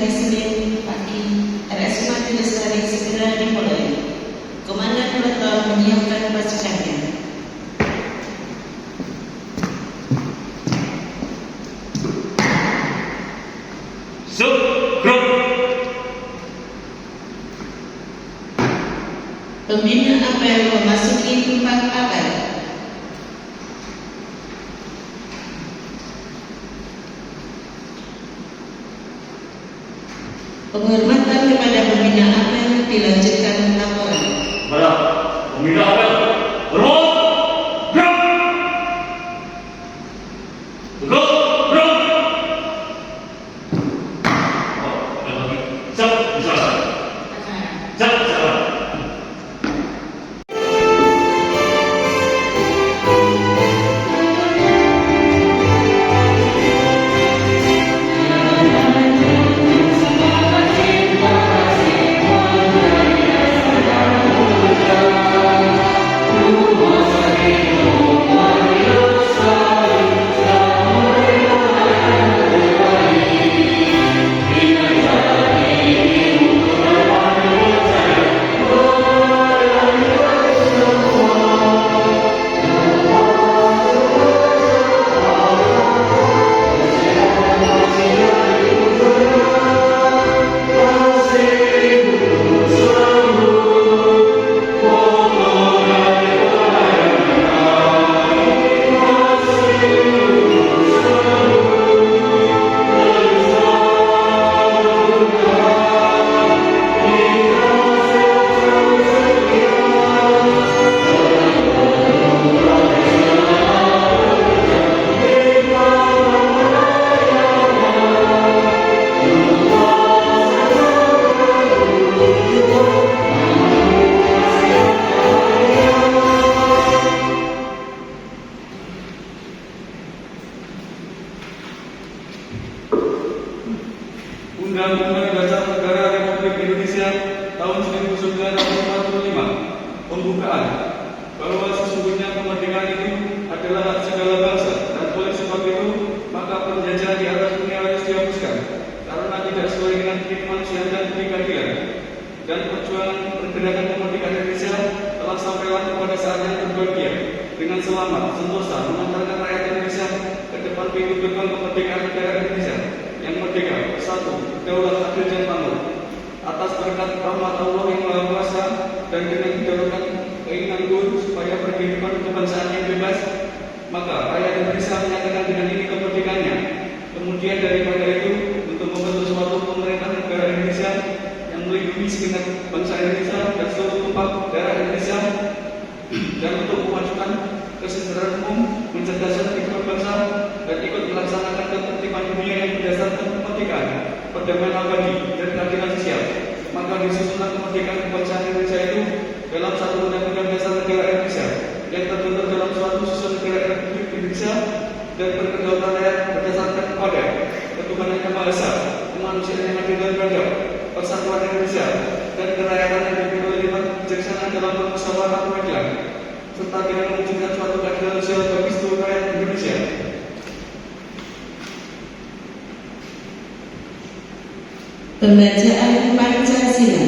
hari Senin pagi, RS Mati Lestari segera dimulai. Komandan Peleton menyiapkan pasukannya. Pembina apel memasuki tempat apel. Penghormatan kepada pembina apel dilanjutkan laporan. Kepada pembina apel, berhormat. Tegak, gerak. Siap, bisa. Siap, bisa. Undang-Undang Dasar Negara Republik Indonesia tahun 1945 pembukaan bahwa sesungguhnya kemerdekaan itu adalah hak segala bangsa dan oleh sebab itu maka penjajahan di atas dunia harus dihapuskan karena tidak sesuai dengan hak kemanusiaan dan keadilan, dan perjuangan pergerakan kemerdekaan Indonesia telah sampailah kepada saat yang berbahagia dengan selamat sentosa mengantarkan rakyat Indonesia ke depan pintu gerbang kemerdekaan negara Indonesia yang merdeka, bersatu, daulat, adil dan makmur. Atas berkat rahmat Allah yang Maha Kuasa dan dengan kedaulatan keinginanku supaya berkehidupan kebangsaan yang bebas, maka rakyat Indonesia menyatakan dengan ini kemerdekaannya. Kemudian daripada itu, untuk membentuk suatu pemerintah negara Indonesia yang melindungi segenap bangsa Indonesia dan seluruh tempat daerah Indonesia, dan untuk memajukan kesejahteraan umum, mencerdaskan kehidupan bangsa, dan ikut melaksanakan ketertiban dunia yang berdasarkan kemerdekaan, perdamaian abadi, dan keadilan sosial. Maka disusunlah kemerdekaan kebangsaan Indonesia itu dalam satu undang-undang dasar negara Indonesia yang terbentuk dalam suatu susun negara Republik Indonesia dan berkedaulatan rakyat berdasarkan kepada ketuhanan yang Maha Esa, kemanusiaan yang adil dan beradab, persatuan Indonesia, dan kerakyatan yang dipimpin oleh bijaksanaan dalam bermusyawarah perwakilan, serta dengan mewujudkan suatu keadilan sosial bagi seluruh rakyat Indonesia. Pembacaan Pancasila.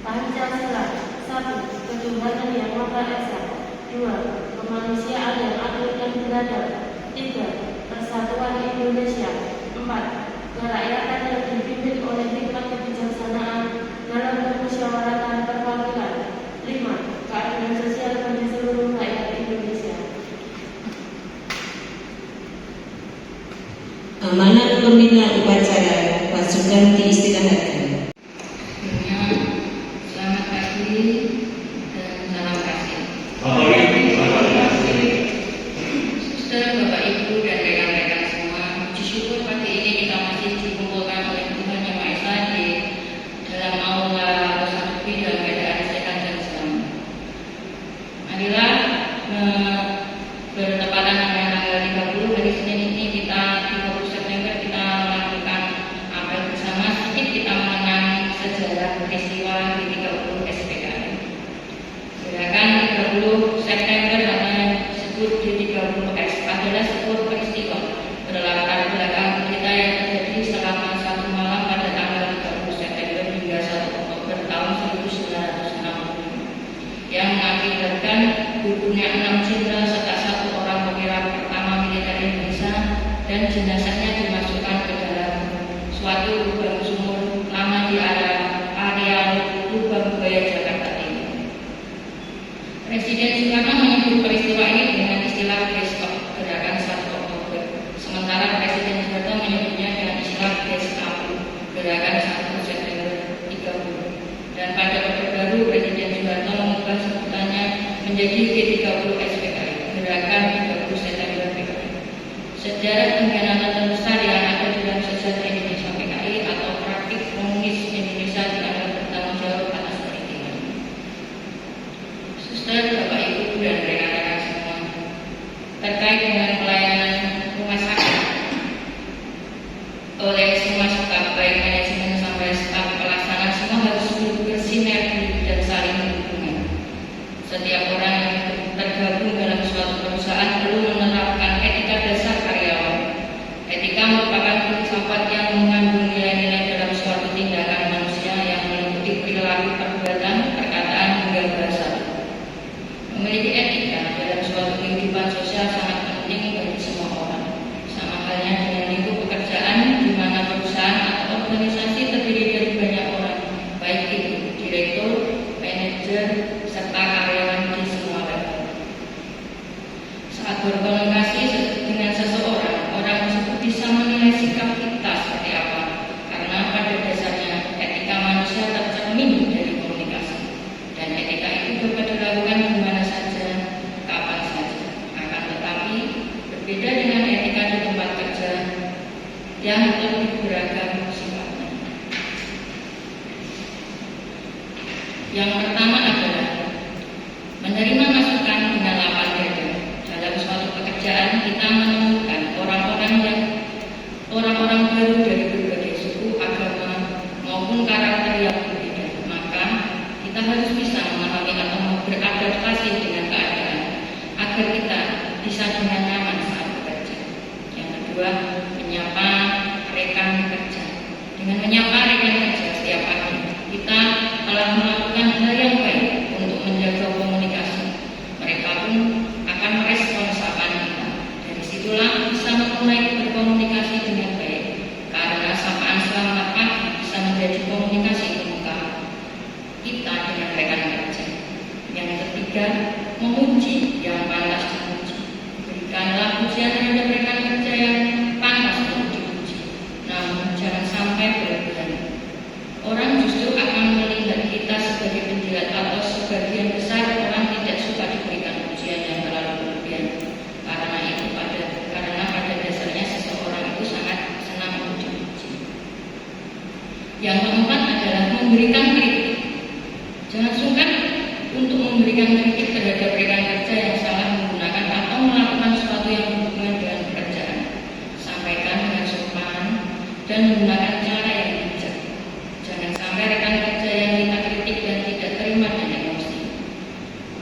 Pancasila. 1. Ketuhanan yang Maha Esa. 2. Kemanusiaan yang adil dan beradab. 3. Persatuan Indonesia. 4. Kerakyatan yang dipimpin oleh hikmat kebijaksanaan dalam permusyawaratan perwakilan. 5. Keadilan sosial bagi seluruh rakyat Indonesia. Amanat pembina upacara, pasukan diistirahatkan. Selamat pagi dan salam kasih. Suster, Bapak Ibu dan rekan-rekan semua, puji syukur pagi ini kita masih dikumpulkan oleh Tuhan Yang Maha Esa di dalam aula Rosadupi dalam keadaan sehat dan selamat. Marilah bertepatan dengan tanggal 30 hari Senin ini, kita 30 September kita melakukan apel bersama, sedikit kita mengenang sejarah peristiwa di 30 SPKN. Gerakan 30 September atau yang disebut di 30S adalah 6 jenderal serta 1 orang perwira pertama militer Indonesia, dan jenazahnya dimasukkan ke dalam suatu lubang sumur lama di area Lubang Buaya Jakarta Timur. Presiden Soekarno menyebut peristiwa ini dengan istilah Gestop Gerakan 1 Oktober, sementara Presiden Soeharto menyebutnya dengan istilah Gestapu Gerakan 1 September 30. Dan pada Orde Baru, Presiden Soeharto mengubah sebutannya menjadi G30 SPKI, Gerakan 30 September PKI. Sejarah pengkhianatan terbesar yang ada dalam sejarah Indonesia PKI atau praktik komunis Indonesia dianggap bertanggung jawab atas peristiwa ini. Suster, Bapak Ibu, dan rekan-rekan semua, terkait dengan pelayanan rumah sakit oleh semua staf, baik manajemen sampai staf pelaksana, semua harus bersinergi dan saling berhubungan. Setiap orang yang tergabung dalam suatu perusahaan perlu menerapkan etika dasar karyawan. Etika merupakan filsafat yang mengandung nilai-nilai dalam suatu tindakan manusia yang meliputi perilaku, perbuatan, perkataan, hingga bahasa. Memiliki etika dalam suatu kehidupan sosial sangat penting bagi semua orang. Sama halnya dengan lingkup pekerjaan, di mana perusahaan atau organisasi terdiri dari banyak orang, baik itu direktur, manajer, serta karyawan di semua level. Saat berkomunikasi dengan seseorang, orang tersebut bisa menilai sikap kita seperti apa, karena pada dasarnya etika manusia tercermin dari komunikasi, dan etika itu dapat dilakukan di mana saja, kapan saja. Akan tetapi berbeda dengan etika di tempat kerja yang lebih beragam sifatnya. Yang pertama adalah menerima masukan dengan lapang dada. Dalam suatu pekerjaan kita menemukan orang-orang baru dari berbagai suku, agama, maupun karakter yang berbeda. Maka kita harus bisa memahami atau beradaptasi dengan keadaan agar kita bisa dengan nyaman saat bekerja. Yang kedua, menyapa rekan kerja. Dengan menyapa rekan kerja setiap pagi, kita telah melakukan hal yang baik untuk menjaga komunikasi. Mereka pun akan merespon sapaan kita. Dari situlah bisa memulai berkomunikasi dengan baik, karena sapaan selamat pagi bisa menjadi komunikasi terbuka kita dengan rekan kerja. Yang ketiga, memuji yang pantas dipuji. Berikanlah pujian terhadap rekan kerja yang pantas untuk dipuji, namun jangan sampai berlebihan. Orang justru akan melihat kita sebagai penjilat, atau sebagian besar orang tidak suka diberikan pujian yang terlalu berlebihan. Karena pada dasarnya seseorang itu sangat senang untuk dipuji. Yang keempat adalah memberikan kritik. Jangan sungkan untuk memberikan kritik terhadap rekan kerja yang salah menggunakan atau melakukan sesuatu yang berhubungan dengan pekerjaan. Sampaikan dengan sopan dan menggunakan cara yang bijak. Jangan sampai rekan kerja yang kita kritik dan tidak terima dengan emosi.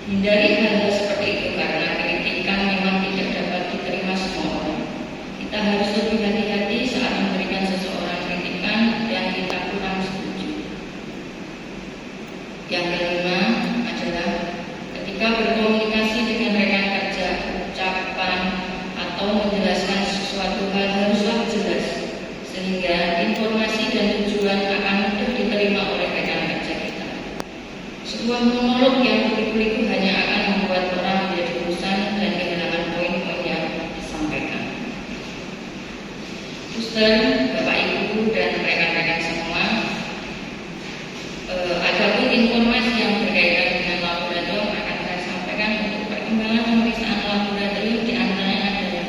Hindari hal-hal seperti itu, karena kritikan memang tidak dapat diterima semua orang. Kita harus lebih hati-hati saat memberikan seseorang kritikan yang kita kurang setuju. Yang kelima adalah ketika berkomunikasi dengan rekan kerja, ucapan atau menjelaskan sesuatu hal haruslah jelas, sehingga informasi dan tujuan akan mudah diterima oleh rekan kerja kita. Sebuah monolog yang berliku-liku hanya akan membuat orang menjadi bosan dan kehilangan poin-poin yang disampaikan. Suster, Bapak Ibu, dan rekan-rekan semua, adapun informasi yang berkaitan dengan laboratorium akan saya sampaikan. Untuk perkembangan pemeriksaan laboratorium diantaranya adalah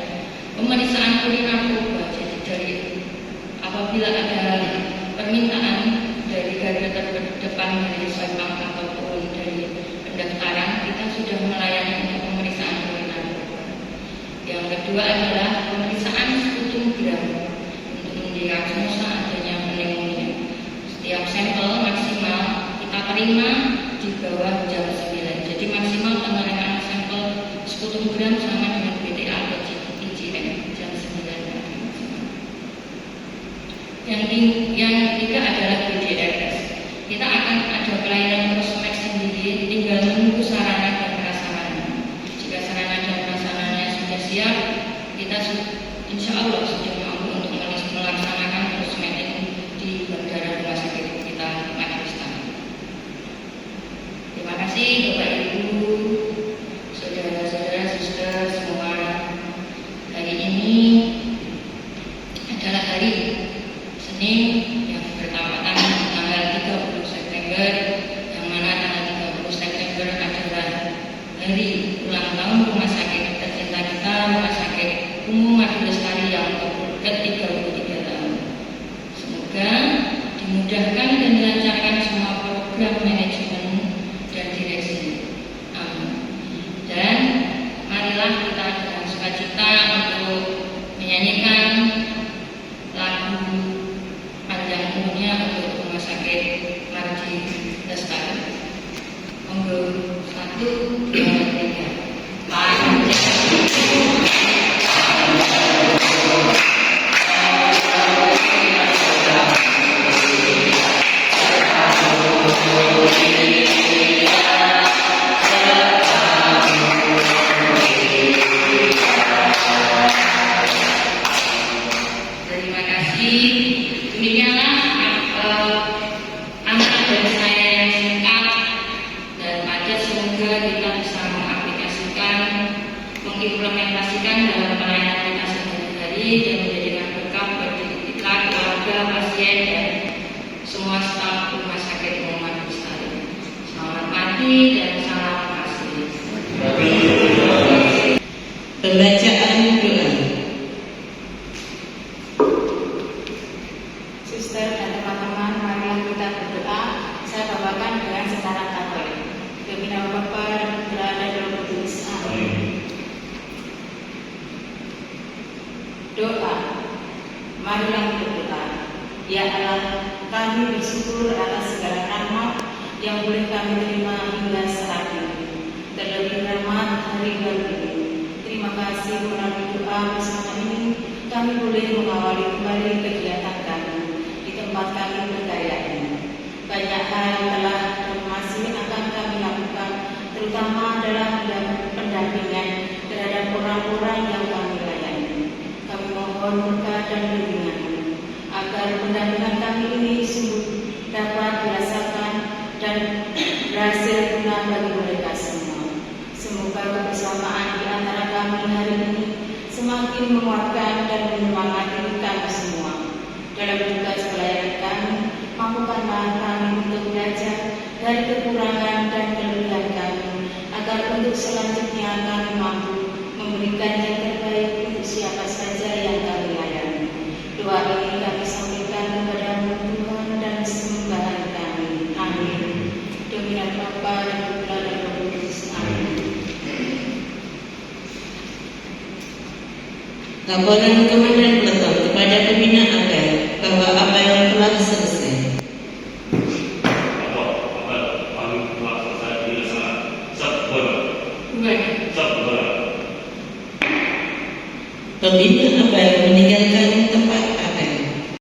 pemeriksaan urin narkoba. Jadi dari apabila ada permintaan dari garda terdepan dari Sampang ataupun dari pendaftaran, kita sudah melayani untuk pemeriksaan urin narkoba. Yang kedua adalah pemeriksaan sputum gram untuk mendiagnosa adanya pneumonia. Setiap sampel maksimal kita terima di bawah jam 9. Jadi maksimal penerimaan sampel sputum gram sama dengan BTA atau IgM jam 9 pagi. Yang ketiga adalah BDRS. Kita akan ada pelayanan prospek sendiri, tinggal menunggu sarana dan prasarana. Jika siap, kita insya Allah sudah mampu untuk melaksanakan proses meeting di Bandara Rumah Sakit kita Maju Istana. Terima kasih Bapak Ibu, saudara-saudara, suster semua. Hari ini adalah hari Senin yang bertepatan tanggal 30 September, yang mana tanggal 30 September adalah hari ulang tahun Rumah Sakit tercinta kita, Rumah Sakit Umum Madu Lestari yang ke-33 tahun. Semoga dimudahkan dan dilancarkan semua program manajemen dan direksi. Amin. Dan marilah kita dengan sukacita untuk menyanyikan lagu panjang umurnya untuk Rumah Sakit Marji Lestari. Monggo 1, 2, 3. Terima kasih. Demikianlah anak dari saya yang singkat dan padat. Semoga kita bisa mengaplikasikan, mengimplementasikan dalam pelayanan kita sehari-hari dan menjadikan berkah bagi kita, keluarga, pasien, dan semua staf Rumah Sakit Muhammad Lestari. Selamat pagi dan salam kasih. Pembacaan doa. Suster dan teman-teman, marilah kita berdoa. Saya bawakan dengan secara Katolik. Demi nama Bapa dan Putra dan Roh Kudus. Amin. Doa. Marilah berdoa. Ya Allah, kami bersyukur atas segala rahmat yang boleh kami terima hingga saat ini. Terlebih rahmat hari baru ini. Terima kasih melalui doa bersama ini kami boleh mengawali kembali kegiatan kami di tempat kami berdaya ini. Banyak hal telah dan masih akan kami lakukan, terutama dalam pendampingan terhadap orang-orang yang kami layani. Kami mohon berkah dan bimbingan agar pendampingan kami ini sungguh dapat dirasakan dan berhasil guna bagi mereka semua. Semoga kebersamaan di antara kami hari ini semakin menguatkan dan menyemangati kami semua. Dalam tugas pelayanan kami, mampukanlah kami untuk belajar dari kekurangan dan kelebihan kami, agar untuk selanjutnya kami mampu memberikan yang terbaik untuk siapa saja yang kami layani. Doa ini kami sampaikan kepada-Mu Tuhan dan sembahan kami. Amin. Demi nama Bapa dan Putra dan Roh Kudus. Amin. Laporan Komandan Peleton kepada pembina APR bahwa apa yang telah selesai